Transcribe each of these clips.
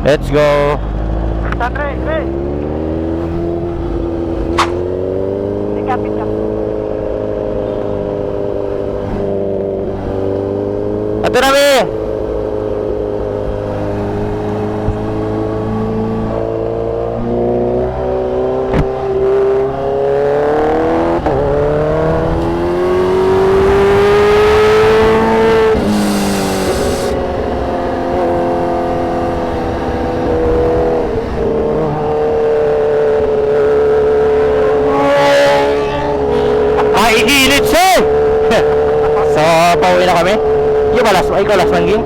Let's go. Ato na mi. Iinit siya. So, pauwi na kami. Ikaw last lang ging.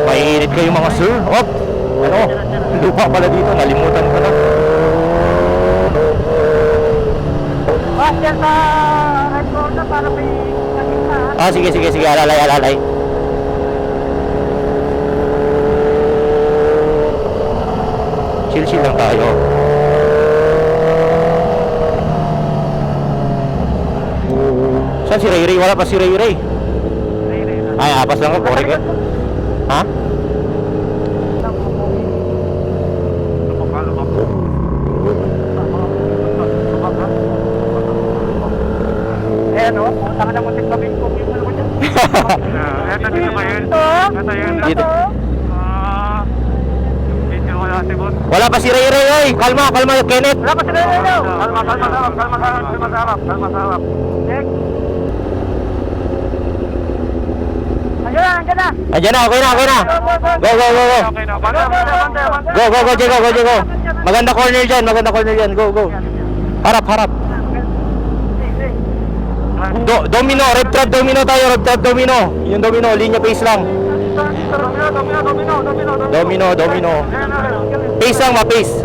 Maiinit kayo mga sir. Oh, ano? Lupa pala dito. Nalimutan ko na. Yan sa right corner para may nakita. Ah, sige. Alalay. Chill lang tayo. Saan si Ray? Wala pa si Ray. Ay, apas lang ko. Korek. Ha? Eh ano? Tama na mo tignan ko yung ano ko dyan. Eto dito ba yun? Eto yun. Dito. Dito wala si boss. Wala pa si Ray. Oy, kalma Kenneth. Wala pa si Ray. Kalma sarap. Next. Andiyan na. Okay na. Go. Go, Jego. Maganda corner dyan. Go. Harap. Domino, rev trap domino. Yung domino, linya pace lang. Domino. Pace lang, pace.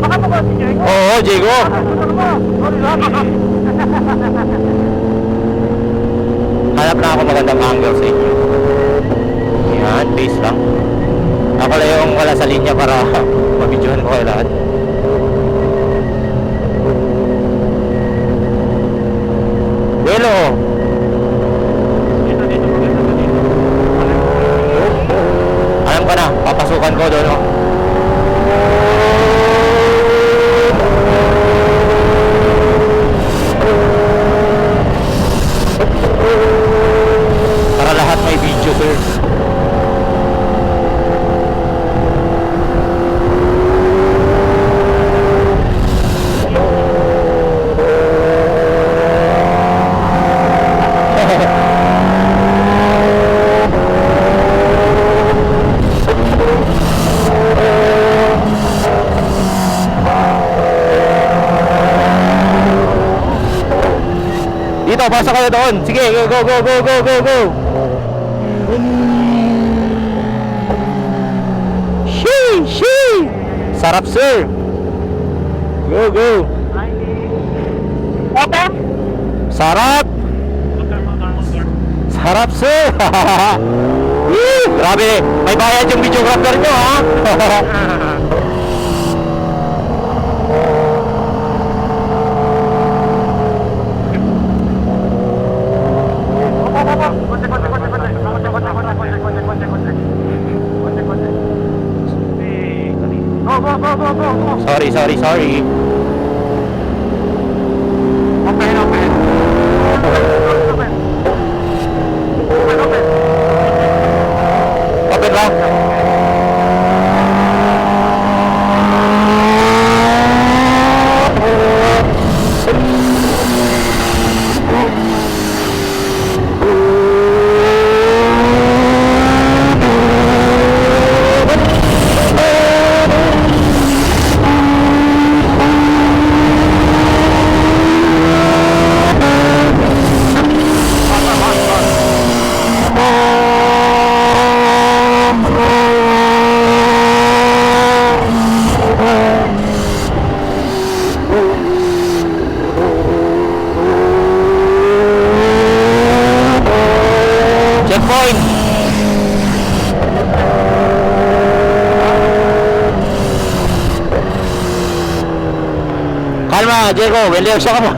Baka mo ba si Jego? Oo, Jego. Hanap na ako magandang angle sa inyo. Yan, pace lang. Ako lang yung wala sa linya para mabidyohan ko kayo lahat. Welo. Alam ko na, papasukan ko doon. Oh. Para lahat may video, sir. Dito, basa kayo doon. Sige, go. Shee! Sarap, sir. Go. Okay. Sarap, sir. Grabe, may bayad yung videographer nyo, ha? Go. Sorry. Okay. Open ba? Checkpoint. Kalma, Diego, beliau siya ka mo.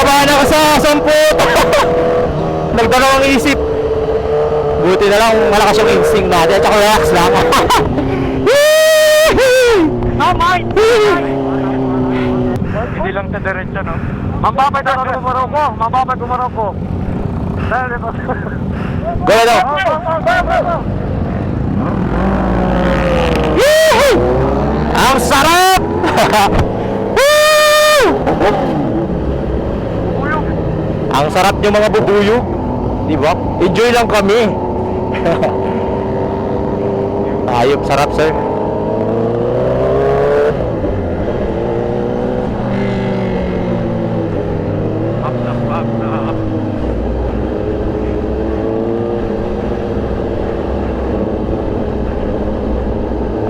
Kinakabahan ako sa 10. Nagdalawang isip. Buti na lang malakas yung instinct natin at saka relax lang. Hindi lang sa diretso, no? Mambabad ako gumaraw ko. Mambabad gumaraw ko. Dahil ito. Go na. Yee! Ang sarap! Woo! Ang sarap yung mga bubuyog. Di ba? Enjoy lang kami. Ayop, sarap sir.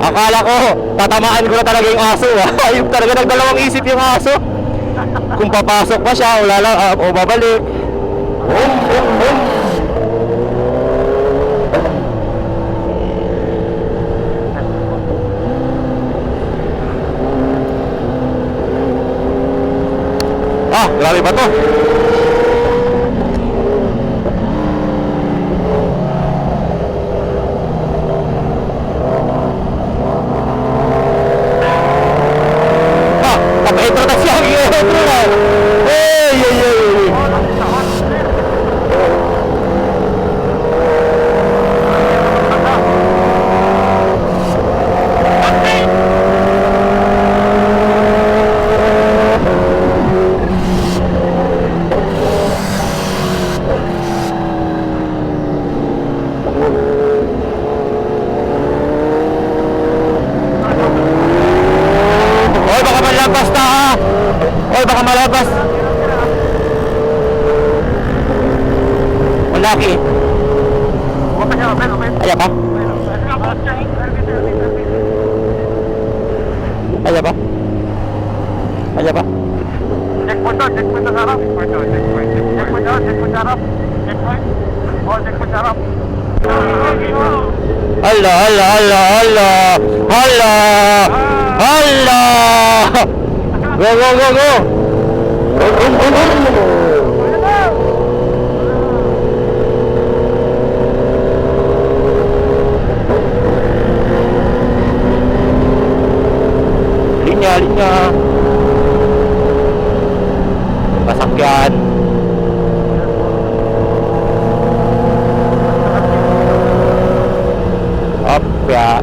Akala ko, tatamaan ko na talaga yung aso. Ayun talaga, nagdalawang isip yung aso. Kung papasok pa siya, wala lang, o babalik. Ah, grabe ba to? Ito na siya, ito na. Hey, hey, hey. Oy, baka malabas na ha. Oy, baka malabas. Malaki. Ayan pa? Ayan pa? Ayan pa? Checkpoint doon, checkpoint sa harap. Checkpoint doon, checkpoint sa harap. Checkpoint. Oh, checkpoint sa harap. Hala, hala, hala, hala. Hala. Hala. Go, go, go, go. Linya, linya. Pasakyan. Up, ya,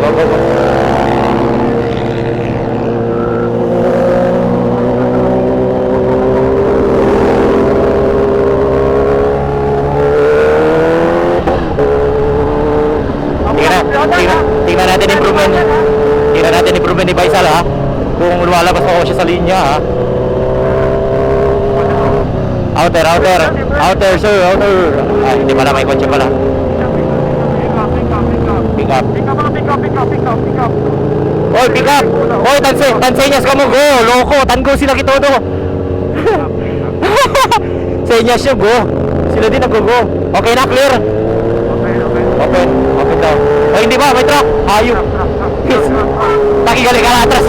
Go, go, go. Tingnan natin improvement. Tingnan natin improvement ni Baisal ha. Kung lumalabas pa siya sa linya ha. Outer, outer. Outer sir, outer. Ah, hindi pala, may kotse pala. Pick up. Pick up. Oy, pick up. Oy, tansenyas ka mo go. Loko, tango sila kitodo. Senyas siya go. Sila din nag-go. Okay na, clear. Open, open daw. Oh, hindi ba? May truck. Ayun. Nakigaling ka na atras.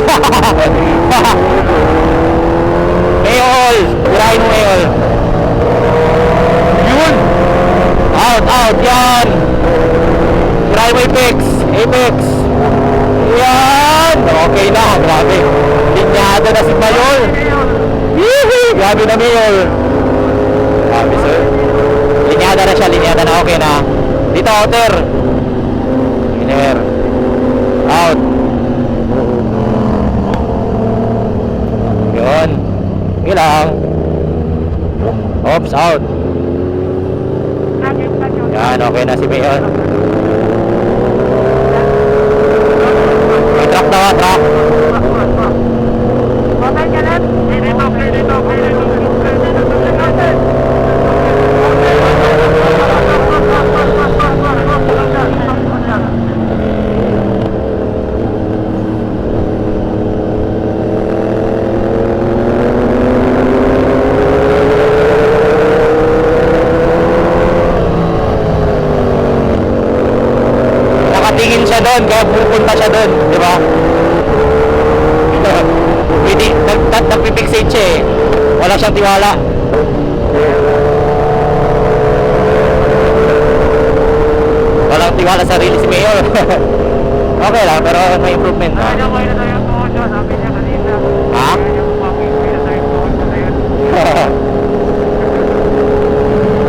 Mayol. Urahin mo, Mayol. Yun. Out, out. Yan. Urahin mo, Apex. Apex. Yan. Okay na. Grabe. Linyado na si Mayol. Yee! Grabe na, Mayol. Grabe, sir. Linyada na siya. Linyada na. Okay na. Dito, outer. Inner. Out. Yun. Yun lang. Oops, out. Yan, okay na si Mayon. May truck daw, truck. siya doon, kaya pupunta siya doon, di ba? Hindi, nagpipixate siya eh. Wala siyang tiwala. Walang tiwala sa sarili si Mayor. Okay lang, pero may improvement. Kaya na tayo po dyan, sabi niya kanina. Ha? Kaya niya kumapit, kaya tayo po na yun.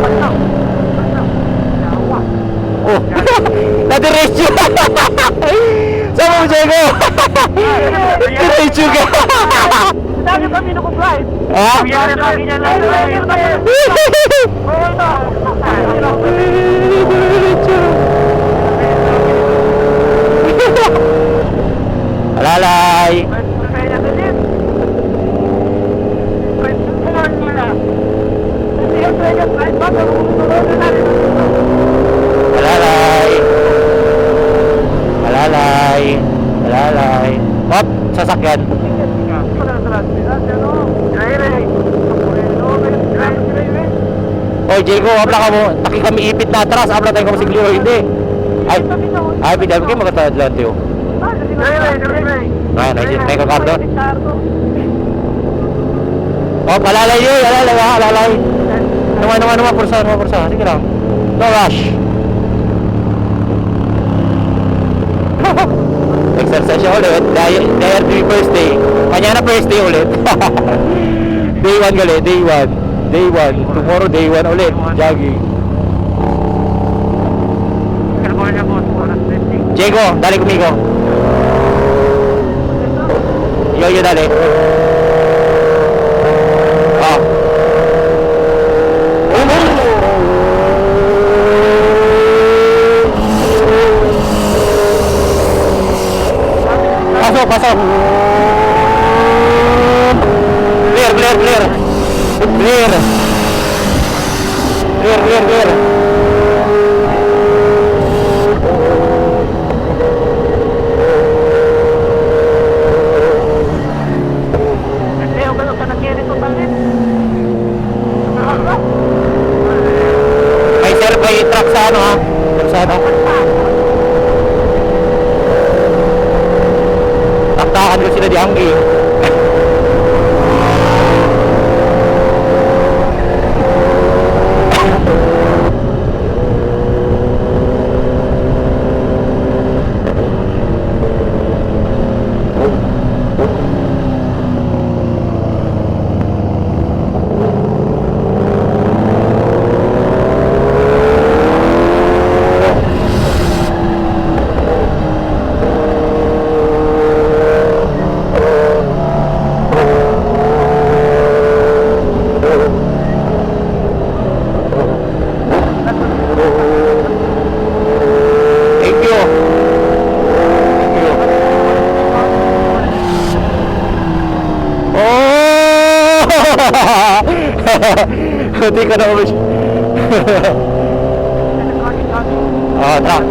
Basta, nawa. Oh, nadiretso. Saan mo, Diego? Diretso ka. Dami kami nag-drive. Ha? Kaya na kami niya lang. Diretso. Alalay. Alalay. Alalay. Alalay. Hop, sasakyan. Oy, Diego, abla ka mo. Taki kami ipit na atras. Abla tayo kami sigliro. Hindi. Ay, pindabi kayo magkatad lang tayo. Ay, may kakardo. Oh, alalay yun. Alalay ha, alalay. Naman, pursa. Sige lang. No rush. Exercise siya ulit. Dahil first day. Kanya na first day ulit. Day 1 gali, day 1. Day 1. Tomorrow day 1 ulit. Jogging. Diego, dali kumigo. Yo, dali. Oh. Pasok. Clear. May truck sa ano ha? Sa taktakan ko sila di Anggi. Hindi ka na umis. Oh, truck.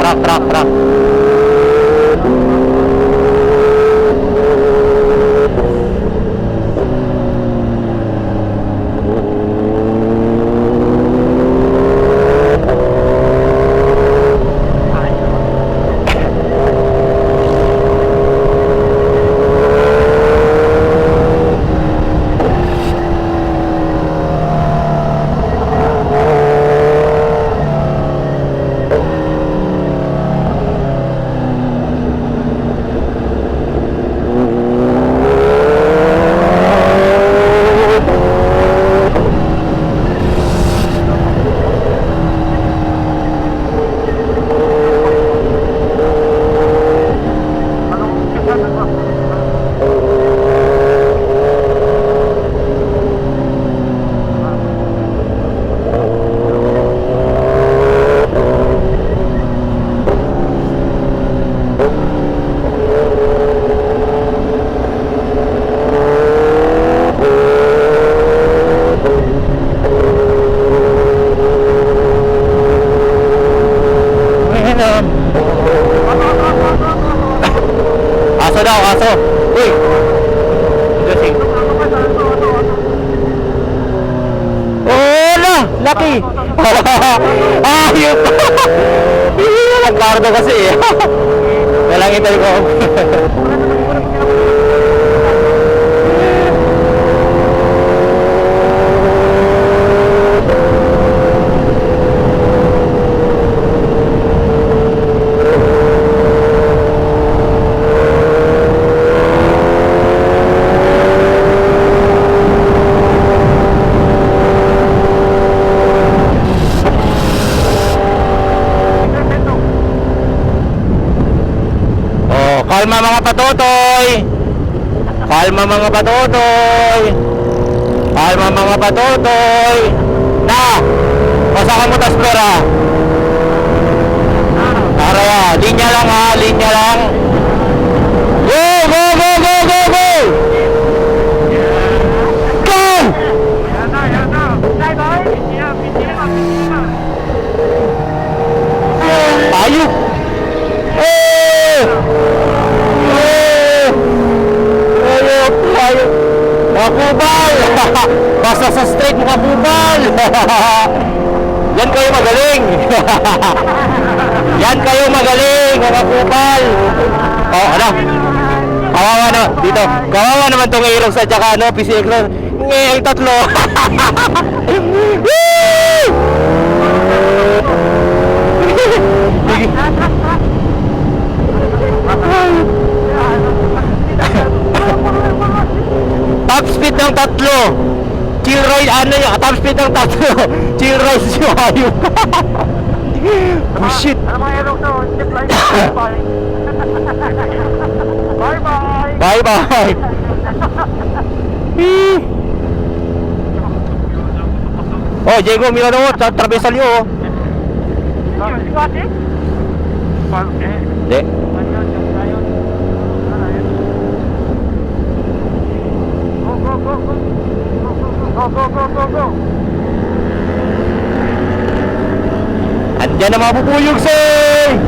Aso. Uy. Lasing. Oh, laki. Ayun. Hindi na nagkardo kasi eh. Walang intercom. Oh, kalma mga patotoy. Kalma mga patotoy. Kalma mga patotoy. Na, pasakan mo tas pera. Tara ya, linya lang ha, linya lang. Go, go, go, go, go, go. Go! Yan na, yan na. Ay, boy. Hindi na. Ayup. Ayup, ayup. Makubal. Basta sa straight mo makubal. Yan kayo magaling. Yan kayo magaling, mga kupal. Oh, ano? Kawawa na, dito. Kawawa naman tong Aerox at saka ano, PCX na. Ang tatlo. Woo! Top speed ng tatlo. Chill ride, ano yun? Top speed ng tatlo. Chill ride si Ayup. Bullshit. Ano mga erong to? Chip line. Bye. Bye-bye. Bye-bye. Oh, Diego, mira na mo. Trabesal nyo, oh. Squatting? Squatting? Hindi. Go, go, go, go. Go, go, go, go, go. Andyan na mapupuyog, say!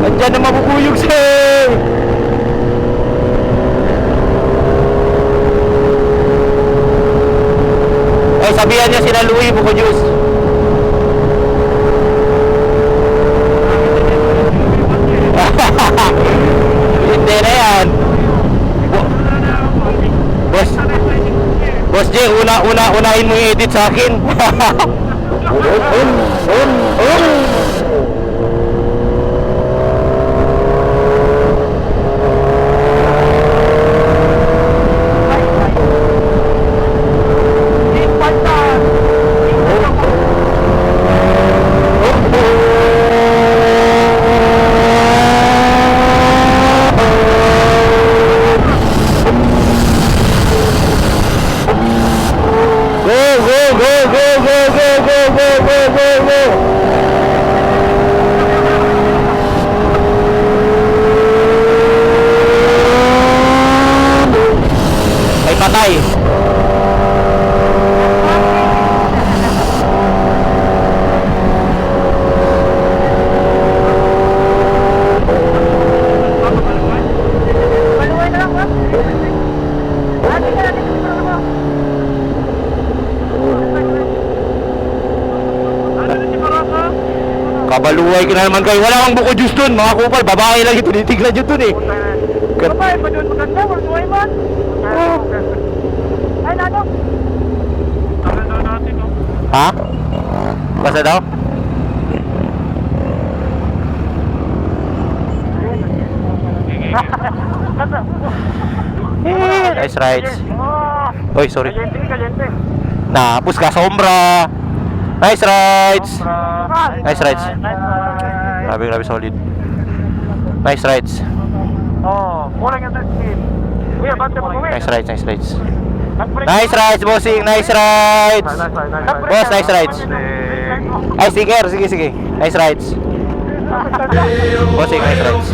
Andyan na mapupuyog, say! Ay, sabihan niya sila Louie, buko juice. Hindi na yan. Boss, Boss J, unahin mo i-edit sa akin. Ay, patay. Maluway na lang, ba? Atin ka natin. Ano na si Baraka? Kabaluway ka na naman kayo. Wala kang buko juice dun, mga kupal. Babae lang yung tinitignan nyo dun eh. Babae pa doon maganda, maluway man. Ay, nano? Ano na natin, no? Ha? Basta daw? Nice rides. Oy, sorry. Kaliente, kaliente. Napus ka, sombra. Nice rides. Nice rides. Grabe, solid. Nice rides. Oh, kurang yung touchscreen. Kuya, bante mo kuwi. Nice rides. Nice rides, bossing. Nice rides. Boss, nice rides. Ay, sige. Nice rides. Bossing, nice rides.